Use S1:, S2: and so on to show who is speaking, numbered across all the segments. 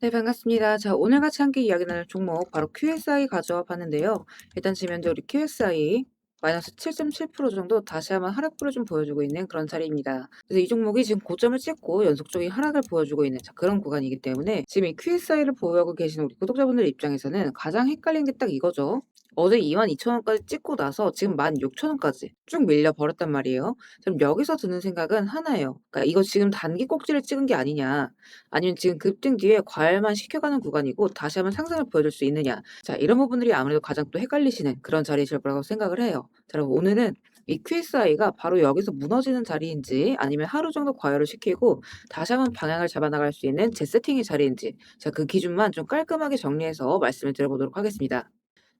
S1: 네, 반갑습니다. 자, 오늘 같이 함께 이야기 나눌 종목 바로 QSI 가져와 봤는데요. 일단 지금 현재 우리 QSI 마이너스 7.7% 정도 다시 한번 하락불을 좀 보여주고 있는 그런 자리입니다. 그래서 이 종목이 지금 고점을 찍고 연속적인 하락을 보여주고 있는 그런 구간이기 때문에 지금 이 QSI를 보유하고 계신 우리 구독자분들 입장에서는 가장 헷갈리는 게 딱 이거죠. 어제 22,000원까지 찍고 나서 지금 16,000원까지 쭉 밀려 버렸단 말이에요. 그럼 여기서 드는 생각은 하나예요. 그러니까 이거 지금 단기 꼭지를 찍은 게 아니냐. 아니면 지금 급등 뒤에 과열만 시켜가는 구간이고 다시 한번 상승을 보여줄 수 있느냐. 자, 이런 부분들이 아무래도 가장 또 헷갈리시는 그런 자리이실 거라고 생각을 해요. 자, 그럼 오늘은 이 QSI가 바로 여기서 무너지는 자리인지 아니면 하루 정도 과열을 시키고 다시 한번 방향을 잡아나갈 수 있는 재세팅의 자리인지, 자, 그 기준만 좀 깔끔하게 정리해서 말씀을 드려보도록 하겠습니다.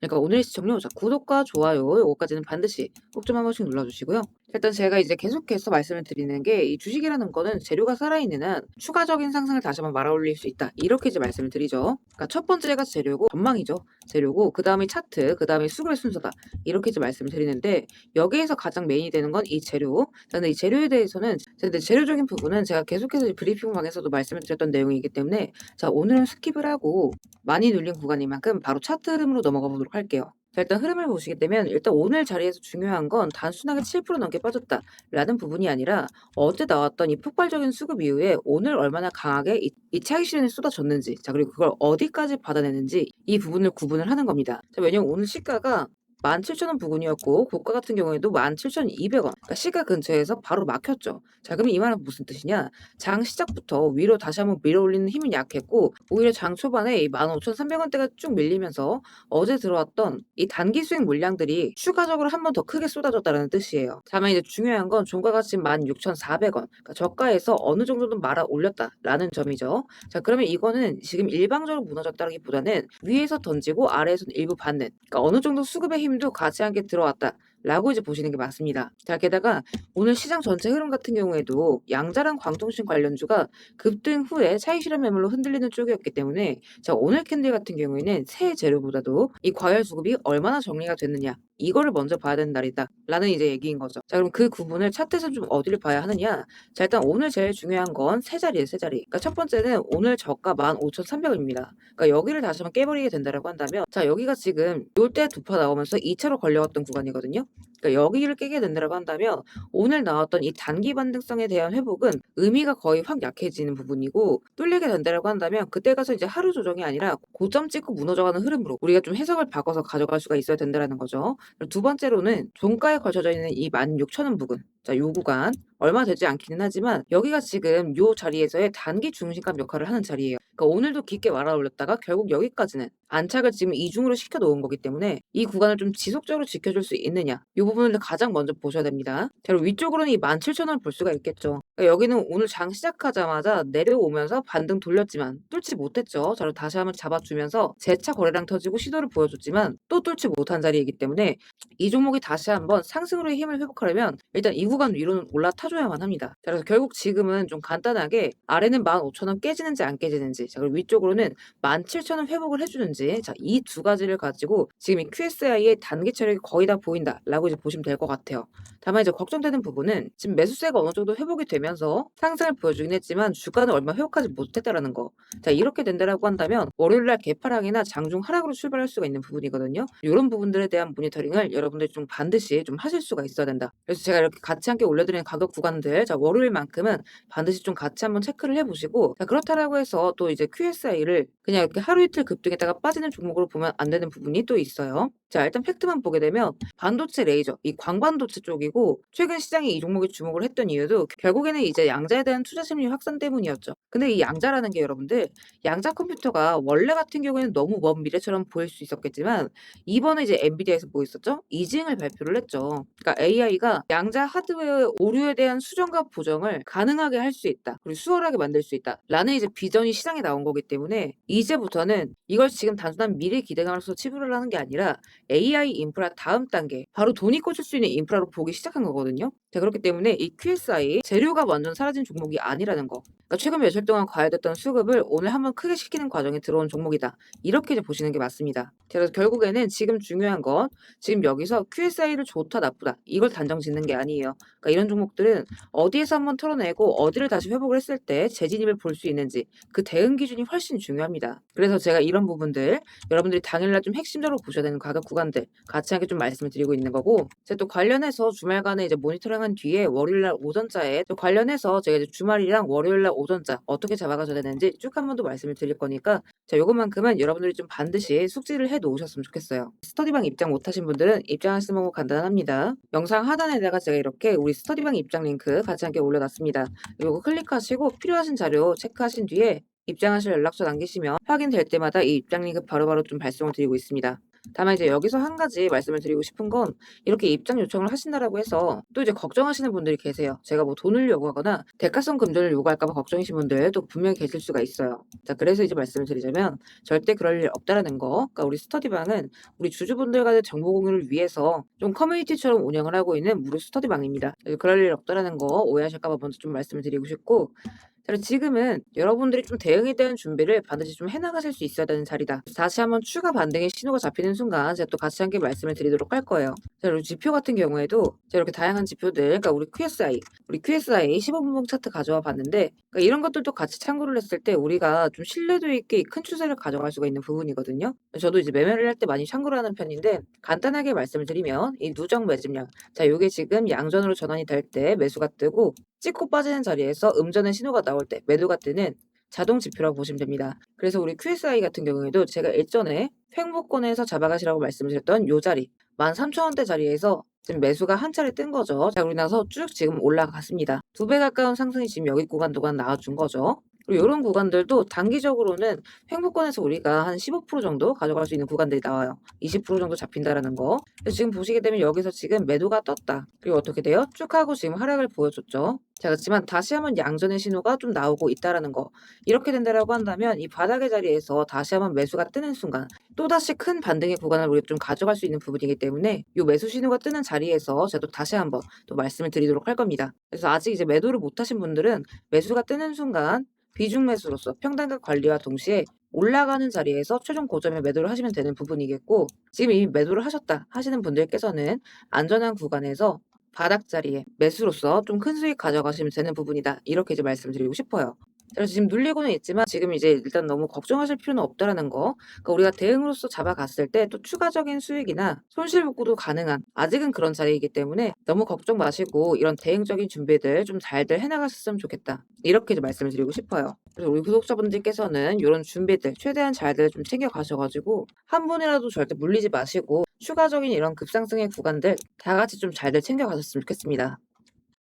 S1: 그러니까 오늘의 시청료, 자, 구독과 좋아요 요거까지는 반드시 꼭 좀 한 번씩 눌러주시고요. 일단 제가 이제 계속해서 말씀을 드리는 게 이 주식이라는 거는 재료가 살아있는 한 추가적인 상승을 다시 한번 말아올릴 수 있다. 이렇게 이제 말씀을 드리죠. 그러니까 첫 번째가 재료고 전망이죠. 재료고 그다음이 차트, 그다음에 수급의 순서다. 이렇게 이제 말씀을 드리는데 여기에서 가장 메인이 되는 건 이 재료. 근데 이 재료에 대해서는 근데 재료적인 부분은 제가 계속해서 이 브리핑방에서도 말씀을 드렸던 내용이기 때문에 자, 오늘은 스킵을 하고 많이 눌린 구간인 만큼 바로 차트 흐름으로 넘어가 보도록 할게요. 자, 일단 흐름을 보시게 되면 일단 오늘 자리에서 중요한 건 단순하게 7% 넘게 빠졌다라는 부분이 아니라 어제 나왔던 이 폭발적인 수급 이후에 오늘 얼마나 강하게 이 차익 실현이 쏟아졌는지, 자, 그리고 그걸 어디까지 받아내는지 이 부분을 구분을 하는 겁니다. 자, 왜냐면 오늘 시가가 17,000원 부근이었고 고가 같은 경우에도 17,200원. 그러니까 시가 근처에서 바로 막혔죠. 자, 그러면 이 말은 무슨 뜻이냐? 장 시작부터 위로 다시 한번 밀어올리는 힘이 약했고 오히려 장 초반에 이 15,300원대가 쭉 밀리면서 어제 들어왔던 이 단기 수익 물량들이 추가적으로 한 번 더 크게 쏟아졌다는 뜻이에요. 다만 이제 중요한 건 종가가 지금 16,400원. 그러니까 저가에서 어느 정도는 말아 올렸다라는 점이죠. 자, 그러면 이거는 지금 일방적으로 무너졌다기보다는 위에서 던지고 아래에서 일부 받는. 그러니까 어느 정도 수급의 힘도 같이 함께 들어왔다. 라고 이제 보시는 게 맞습니다. 자, 게다가 오늘 시장 전체 흐름 같은 경우에도 양자랑 광통신 관련주가 급등 후에 차익 실현 매물로 흔들리는 쪽이었기 때문에 자, 오늘 캔들 같은 경우에는 새 재료보다도 이 과열 수급이 얼마나 정리가 됐느냐 이거를 먼저 봐야 되는 날이다 라는 이제 얘기인 거죠. 자, 그럼 그 구분을 차트에서 좀 어디를 봐야 하느냐. 자, 일단 오늘 제일 중요한 건 세 자리예요, 세 자리. 그러니까 첫 번째는 오늘 저가 15,300원입니다. 그러니까 여기를 다시 한번 깨버리게 된다라고 한다면 자, 여기가 지금 요때 두 파 나오면서 2차로 걸려왔던 구간이거든요. 그러니까 여기를 깨게 된다라고 한다면 오늘 나왔던 이 단기 반등성에 대한 회복은 의미가 거의 확 약해지는 부분이고 뚫리게 된다라고 한다면 그때 가서 이제 하루 조정이 아니라 고점 찍고 무너져가는 흐름으로 우리가 좀 해석을 바꿔서 가져갈 수가 있어야 된다라는 거죠. 그리고 두 번째로는 종가에 걸쳐져 있는 이 16,000원 부근. 자, 요 구간 얼마 되지 않기는 하지만 여기가 지금 요 자리에서의 단기 중심값 역할을 하는 자리예요. 그러니까 오늘도 깊게 말아 올렸다가 결국 여기까지는 안착을 지금 이중으로 시켜 놓은 거기 때문에 이 구간을 좀 지속적으로 지켜줄 수 있느냐 이 부분을 가장 먼저 보셔야 됩니다. 자, 그리고 위쪽으로는 이 17,000원을 볼 수가 있겠죠. 그러니까 여기는 오늘 장 시작하자마자 내려오면서 반등 돌렸지만 뚫지 못했죠. 자, 그리고 다시 한번 잡아주면서 재차 거래량 터지고 시도를 보여줬지만 또 뚫지 못한 자리이기 때문에 이 종목이 다시 한번 상승으로의 힘을 회복하려면 일단 이 구간 위로는 올라타줘야만 합니다. 자, 그래서 결국 지금은 좀 간단하게 아래는 15,000원 깨지는지 안 깨지는지, 자, 그리고 위쪽으로는 17,000원 회복을 해주는지, 자, 이 두 가지를 가지고 지금 이 QSI의 단기 체력이 거의 다 보인다라고 이제 보시면 될 것 같아요. 다만 이제 걱정되는 부분은 지금 매수세가 어느 정도 회복이 되면서 상승을 보여주긴 했지만 주가는 얼마 회복하지 못했다라는 거. 자, 이렇게 된다라고 한다면 월요일날 개파락이나 장중 하락으로 출발할 수가 있는 부분이거든요. 이런 부분들에 대한 모니터링을 여러분들이 좀 반드시 좀 하실 수가 있어야 된다. 그래서 제가 이렇게 같이 함께 올려드리는 가격 구간들, 자, 월요일만큼은 반드시 좀 같이 한번 체크를 해보시고, 자, 그렇다라고 해서 또 이제 QSI를 그냥 이렇게 하루 이틀 급등했다가 빠지는 종목으로 보면 안 되는 부분이 또 있어요. 자, 일단 팩트만 보게 되면 반도체 레이저, 이 광반도체 쪽이고 최근 시장에 이 종목에 주목을 했던 이유도 결국에는 이제 양자에 대한 투자 심리 확산 때문이었죠. 근데 이 양자라는 게 여러분들 양자 컴퓨터가 원래 같은 경우에는 너무 먼 미래처럼 보일 수 있었겠지만 이번에 이제 엔비디아에서 뭐 있었죠? 이징을 발표를 했죠. 그러니까 AI가 양자 하드웨어 오류에 대한 수정과 보정을 가능하게 할 수 있다. 그리고 수월하게 만들 수 있다. 라는 이제 비전이 시장에 나온 거기 때문에 이제부터는 이걸 지금 단순한 미래 기대감으로서 치부를 하는 게 아니라 AI 인프라 다음 단계, 바로 돈이 꽂힐 수 있는 인프라로 보기 시작한 거거든요. 자, 그렇기 때문에 이 QSI 재료가 완전 사라진 종목이 아니라는 거. 그러니까 최근 며칠 동안 과열됐던 수급을 오늘 한번 크게 시키는 과정에 들어온 종목이다. 이렇게 이제 보시는 게 맞습니다. 그래서 결국에는 지금 중요한 건 지금 여기서 QSI를 좋다 나쁘다 이걸 단정 짓는 게 아니에요. 그러니까 이런 종목들은 어디에서 한번 털어내고 어디를 다시 회복을 했을 때 재진입을 볼 수 있는지 그 대응 기준이 훨씬 중요합니다. 그래서 제가 이런 부분들 여러분들이 당일날 좀 핵심적으로 보셔야 되는 가격 구간들 같이 함께 좀 말씀을 드리고 있는 거고, 제가 또 관련해서 주말간에 이제 모니터링한 뒤에 월요일날 오전자에 또 관련해서 제가 이제 주말이랑 월요일날 오전자 어떻게 잡아가셔야 되는지 쭉 한 번 더 말씀을 드릴 거니까 자, 요것만큼은 여러분들이 좀 반드시 숙지를 해 놓으셨으면 좋겠어요. 스터디방 입장 못하신 분들은 입장하시는 방법 간단합니다. 영상 하단에다가 제가 이렇게 우리 스터디방 입장 링크 같이 함께 올려놨습니다. 요거 클릭하시고 필요하신 자료 체크하신 뒤에 입장하실 연락처 남기시면 확인될 때마다 이 입장 링크 바로바로 좀 발송을 드리고 있습니다. 다만 이제 여기서 한 가지 말씀을 드리고 싶은 건 이렇게 입장 요청을 하신다라고 해서 또 이제 걱정하시는 분들이 계세요. 제가 뭐 돈을 요구하거나 대가성 금전을 요구할까 봐 걱정이신 분들도 분명히 계실 수가 있어요. 자, 그래서 이제 말씀을 드리자면 절대 그럴 일 없다라는 거. 그러니까 우리 스터디방은 우리 주주분들과의 정보 공유를 위해서 좀 커뮤니티처럼 운영을 하고 있는 무료 스터디방입니다. 그래서 그럴 일 없다라는 거 오해하실까 봐 먼저 좀 말씀을 드리고 싶고, 자, 지금은 여러분들이 좀 대응에 대한 준비를 반드시 좀 해나가실 수 있어야 되는 자리다. 다시 한번 추가 반등의 신호가 잡히는 순간 제가 또 같이 함께 말씀을 드리도록 할 거예요. 자, 그리고 지표 같은 경우에도 제가 이렇게 다양한 지표들, 그러니까 우리 QSI 15분봉 차트 가져와 봤는데, 그러니까 이런 것들도 같이 참고를 했을 때 우리가 좀 신뢰도 있게 큰 추세를 가져갈 수가 있는 부분이거든요. 저도 이제 매매를 할 때 많이 참고를 하는 편인데 간단하게 말씀을 드리면 이 누적 매집량, 자, 요게 지금 양전으로 전환이 될 때 매수가 뜨고 찍고 빠지는 자리에서 음전의 신호가 나올 때 매도가 뜨는 자동 지표라고 보시면 됩니다. 그래서 우리 QSI 같은 경우에도 제가 예전에 횡보권에서 잡아가시라고 말씀드렸던 요 자리 13,000원대 자리에서 지금 매수가 한 차례 뜬 거죠. 자, 그리고 나서 쭉 지금 올라갔습니다. 2배 가까운 상승이 지금 여기 구간 동안 나와준 거죠. 그리고 이런 구간들도 단기적으로는 횡보권에서 우리가 한 15% 정도 가져갈 수 있는 구간들이 나와요. 20% 정도 잡힌다라는 거. 그래서 지금 보시게 되면 여기서 지금 매도가 떴다. 그리고 어떻게 돼요? 쭉 하고 지금 하락을 보여줬죠. 자, 그렇지만 다시 한번 양전의 신호가 좀 나오고 있다라는 거. 이렇게 된다라고 한다면 이 바닥의 자리에서 다시 한번 매수가 뜨는 순간 또다시 큰 반등의 구간을 우리가 좀 가져갈 수 있는 부분이기 때문에 이 매수 신호가 뜨는 자리에서 제가 또 다시 한번 또 말씀을 드리도록 할 겁니다. 그래서 아직 이제 매도를 못 하신 분들은 매수가 뜨는 순간 비중 매수로서 평단가 관리와 동시에 올라가는 자리에서 최종 고점에 매도를 하시면 되는 부분이겠고, 지금 이미 매도를 하셨다 하시는 분들께서는 안전한 구간에서 바닥 자리에 매수로서 좀 큰 수익 가져가시면 되는 부분이다. 이렇게 이제 말씀드리고 싶어요. 그래서 지금 눌리고는 있지만 지금 이제 일단 너무 걱정하실 필요는 없다라는 거. 그러니까 우리가 대응으로서 잡아갔을 때 또 추가적인 수익이나 손실 복구도 가능한 아직은 그런 자리이기 때문에 너무 걱정 마시고 이런 대응적인 준비들 좀 잘들 해나가셨으면 좋겠다. 이렇게 이제 말씀을 드리고 싶어요. 그래서 우리 구독자분들께서는 이런 준비들 최대한 잘들 좀 챙겨 가셔가지고 한 번이라도 절대 물리지 마시고 추가적인 이런 급상승의 구간들 다 같이 좀 잘들 챙겨 가셨으면 좋겠습니다.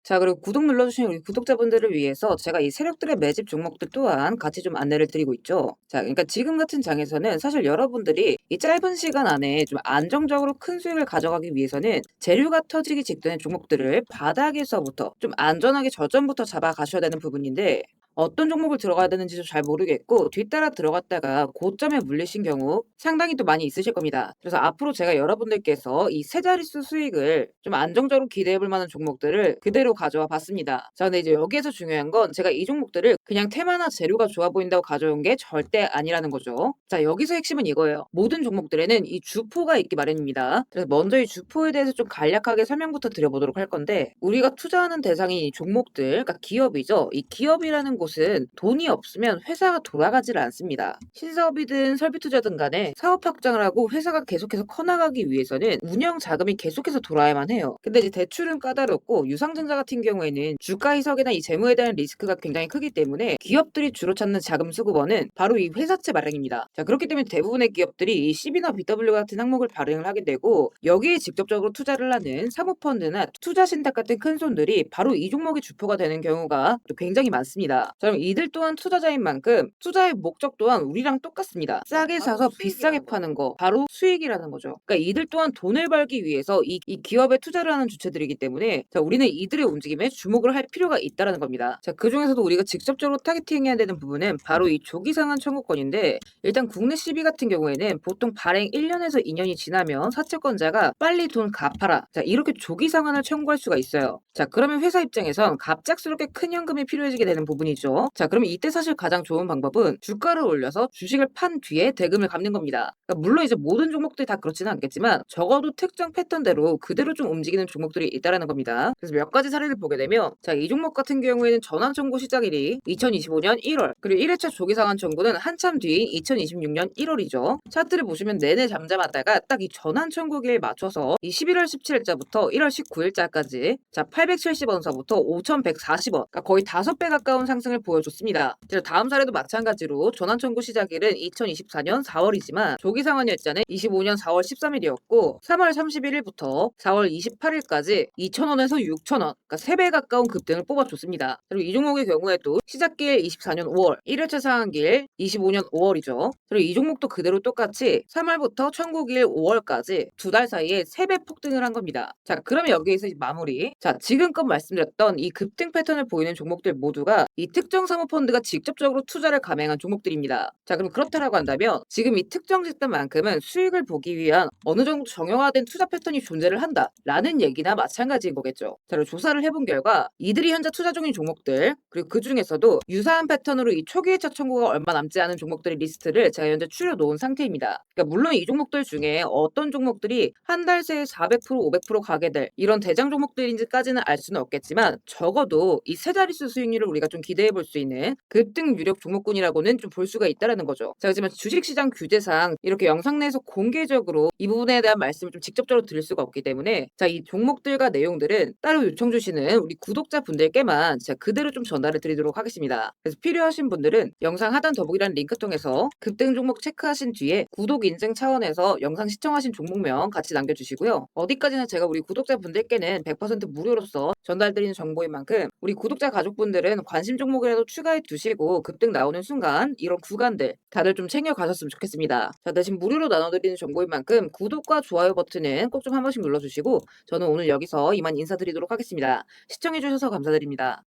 S1: 자, 그리고 구독 눌러주신 우리 구독자분들을 위해서 제가 이 세력들의 매집 종목들 또한 같이 좀 안내를 드리고 있죠. 자, 그러니까 지금 같은 장에서는 사실 여러분들이 이 짧은 시간 안에 좀 안정적으로 큰 수익을 가져가기 위해서는 재료가 터지기 직전의 종목들을 바닥에서부터 좀 안전하게 저점부터 잡아가셔야 되는 부분인데, 어떤 종목을 들어가야 되는지도 잘 모르겠고 뒤따라 들어갔다가 고점에 물리신 경우 상당히 또 많이 있으실 겁니다. 그래서 앞으로 제가 여러분들께서 이 세 자릿수 수익을 좀 안정적으로 기대해 볼 만한 종목들을 그대로 가져와 봤습니다. 자, 근데 이제 여기에서 중요한 건 제가 이 종목들을 그냥 테마나 재료가 좋아 보인다고 가져온 게 절대 아니라는 거죠. 자, 여기서 핵심은 이거예요. 모든 종목들에는 이 주포가 있기 마련입니다. 그래서 먼저 이 주포에 대해서 좀 간략하게 설명부터 드려보도록 할 건데, 우리가 투자하는 대상이 이 종목들, 그러니까 기업이죠. 이 기업이라는 곳은 돈이 없으면 회사가 돌아가질 않습니다. 신사업이든 설비투자든 간에 사업 확장을 하고 회사가 계속해서 커나가기 위해서는 운영 자금이 계속해서 돌아야만 해요. 근데 이제 대출은 까다롭고 유상증자 같은 경우에는 주가 희석이나 이 재무에 대한 리스크가 굉장히 크기 때문에 기업들이 주로 찾는 자금 수급원은 바로 이 회사채 발행입니다. 자, 그렇기 때문에 대부분의 기업들이 이 CB나 BW 같은 항목을 발행을 하게 되고 여기에 직접적으로 투자를 하는 사모펀드나 투자신탁 같은 큰 손들이 바로 이 종목의 주포가 되는 경우가 또 굉장히 많습니다. 자, 그럼 이들 또한 투자자인 만큼 투자의 목적 또한 우리랑 똑같습니다. 싸게
S2: 바로
S1: 사서 비싸게
S2: 수익이라는
S1: 파는
S2: 거죠.
S1: 거, 바로 수익이라는 거죠. 그러니까 이들 또한 돈을 벌기 위해서 이 기업에 투자를 하는 주체들이기 때문에 자, 우리는 이들의 움직임에 주목을 할 필요가 있다라는 겁니다. 자, 그중에서도 우리가 직접적으로 타겟팅해야 되는 부분은 바로 이 조기상한 청구권인데, 일단 국내 시비 같은 경우에는 보통 발행 1년에서 2년이 지나면 사채권자가 빨리 돈 갚아라, 자, 이렇게 조기 상환을 청구할 수가 있어요. 자, 그러면 회사 입장에선 갑작스럽게 큰 현금이 필요해지게 되는 부분이죠. 자, 그러면 이때 사실 가장 좋은 방법은 주가를 올려서 주식을 판 뒤에 대금을 갚는 겁니다. 그러니까 물론 이제 모든 종목들이 다 그렇지는 않겠지만 적어도 특정 패턴대로 그대로 좀 움직이는 종목들이 있다라는 겁니다. 그래서 몇 가지 사례를 보게 되면, 자, 이 종목 같은 경우에는 전환 청구 시작일이 2025년 1월, 그리고 1회차 조기 상환 청구는 한참 뒤인 2026년 1월이죠. 차트를 보시면 내내 잠잠하다가 딱 이 전환 청구기에 맞춰서 이 11월 17일자부터 1월 19일자까지 자, 870원서부터 5,140원, 그러니까 거의 5배 가까운 상승을 보여줬습니다. 다음 사례도 마찬가지로 전환 청구 시작일은 2024년 4월이지만 조기 상환 일자는 25년 4월 13일이었고 3월 31일부터 4월 28일까지 2,000원에서 6,000원, 그러니까 3배 가까운 급등을 뽑아줬습니다. 그리고 이 종목의 경우에도 시작길 24년 5월, 1회차 상한길 25년 5월이죠. 그리고 이 종목도 그대로 똑같이 3월부터 청구길 5월까지 두 달 사이에 3배 폭등을 한 겁니다. 자, 그러면 여기에서 이제 마무리. 자, 지금껏 말씀드렸던 이 급등 패턴을 보이는 종목들 모두가 이 특정 사모펀드가 직접적으로 투자를 감행한 종목들입니다. 자, 그럼 그렇다라고 한다면 지금 이 특정 집단만큼은 수익을 보기 위한 어느 정도 정형화된 투자 패턴이 존재를 한다라는 얘기나 마찬가지인 거겠죠. 자, 그리고 조사를 해본 결과 이들이 현재 투자 중인 종목들, 그리고 그 중에서도 유사한 패턴으로 이 초기 회차 청구가 얼마 남지 않은 종목들의 리스트를 제가 현재 추려놓은 상태입니다. 그러니까 물론 이 종목들 중에 어떤 종목들이 한 달 새에 400%, 500% 가게 될 이런 대장 종목들인지까지는 알 수는 없겠지만 적어도 이 세 자릿수 수익률을 우리가 좀 기대해 볼 수 있는 급등 유력 종목군이라고는 좀 볼 수가 있다라는 거죠. 자, 하지만 주식시장 규제상 이렇게 영상 내에서 공개적으로 이 부분에 대한 말씀을 좀 직접적으로 드릴 수가 없기 때문에 자, 이 종목들과 내용들은 따로 요청 주시는 우리 구독자분들께만 제가 그대로 좀 전달을 드리도록 하겠습니다. 그래서 필요하신 분들은 영상 하단 더보기란 링크 통해서 급등 종목 체크하신 뒤에 구독 인증 차원에서 영상 시청하신 종목명 같이 남겨주시고요. 어디까지나 제가 우리 구독자분들께는 100% 무료로서 전달드리는 정보인 만큼 우리 구독자 가족분들은 관심 종목이라도 추가해 두시고 급등 나오는 순간 이런 구간들 다들 좀 챙겨 가셨으면 좋겠습니다. 자, 대신 무료로 나눠드리는 정보인 만큼 구독과 좋아요 버튼은 꼭 좀 한 번씩 눌러주시고 저는 오늘 여기서 이만 인사드리도록 하겠습니다. 시청해주셔서 감사드립니다.